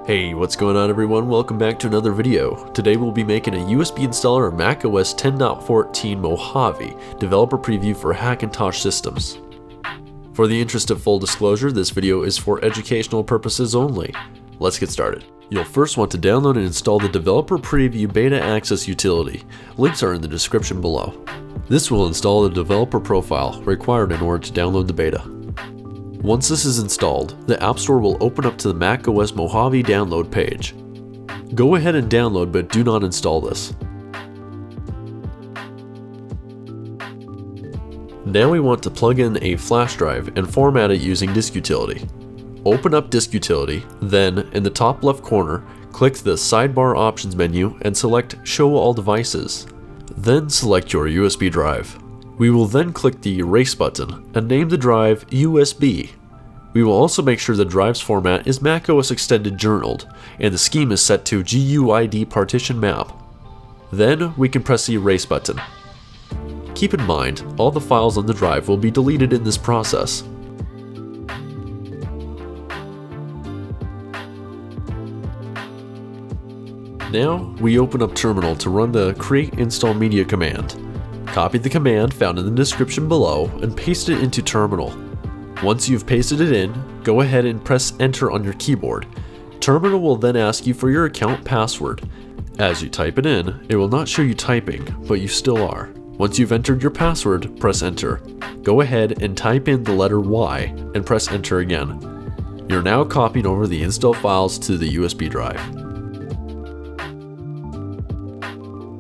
Hey, what's going on everyone? Welcome back to another video. Today we'll be making a USB installer of macOS 10.14 Mojave developer preview for Hackintosh systems. For the interest of full disclosure, this video is for educational purposes only. Let's get started. You'll first want to download and install the developer preview beta access utility. Links are in the description below. This will install the developer profile required in order to download the beta. Once this is installed, the App Store will open up to the macOS Mojave download page. Go ahead and download, but do not install this. Now we want to plug in a flash drive and format it using Disk Utility. Open up Disk Utility, then in the top left corner, click the Sidebar Options menu and select Show All Devices. Then select your USB drive. We will then click the Erase button and name the drive USB. We will also make sure the drive's format is macOS Extended Journaled and the scheme is set to GUID partition map. Then we can press the Erase button. Keep in mind, all the files on the drive will be deleted in this process. Now we open up Terminal to run the createinstallmedia command. Copy the command found in the description below and paste it into Terminal. Once you've pasted it in, go ahead and press Enter on your keyboard. Terminal will then ask you for your account password. As you type it in, it will not show you typing, but you still are. Once you've entered your password, press Enter. Go ahead and type in the letter Y and press Enter again. You're now copying over the install files to the USB drive.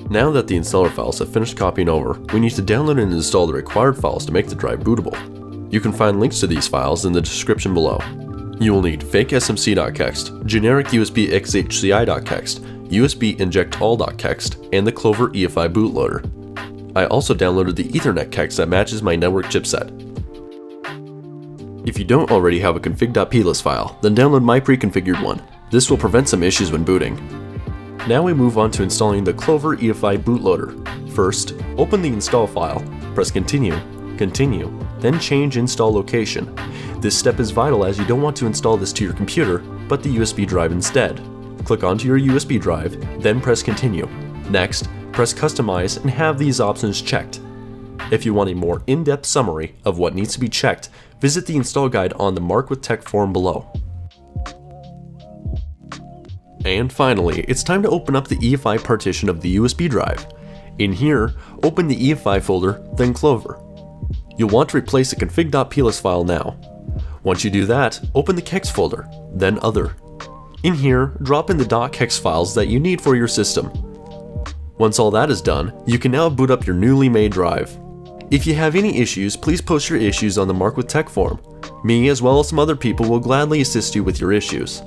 Now that the installer files have finished copying over, we need to download and install the required files to make the drive bootable. You can find links to these files in the description below. You will need fake smc.txt, generic USB xhci.txt, USB inject all.txt, and the Clover EFI bootloader. I also downloaded the Ethernet kex that matches my network chipset. If you don't already have a config.plist file, then download my pre-configured one. This will prevent some issues when booting. Now we move on to installing the Clover EFI bootloader. First, open the install file, press Continue, Continue, then change install location. This step is vital as you don't want to install this to your computer, but the USB drive instead. Click onto your USB drive, then press Continue. Next, press Customize and have these options checked. If you want a more in-depth summary of what needs to be checked, visit the install guide on the Mark with Tech forum below. And finally, it's time to open up the EFI partition of the USB drive. In here, open the EFI folder, then Clover. You'll want to replace the config.plist file now. Once you do that, open the kex folder, then Other. In here, drop in the .kex files that you need for your system. Once all that is done, you can now boot up your newly made drive. If you have any issues, please post your issues on the Mark with Tech forum. Me, as well as some other people, will gladly assist you with your issues.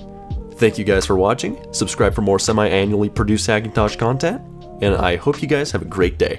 Thank you guys for watching, subscribe for more semi-annually produced Hackintosh content, and I hope you guys have a great day.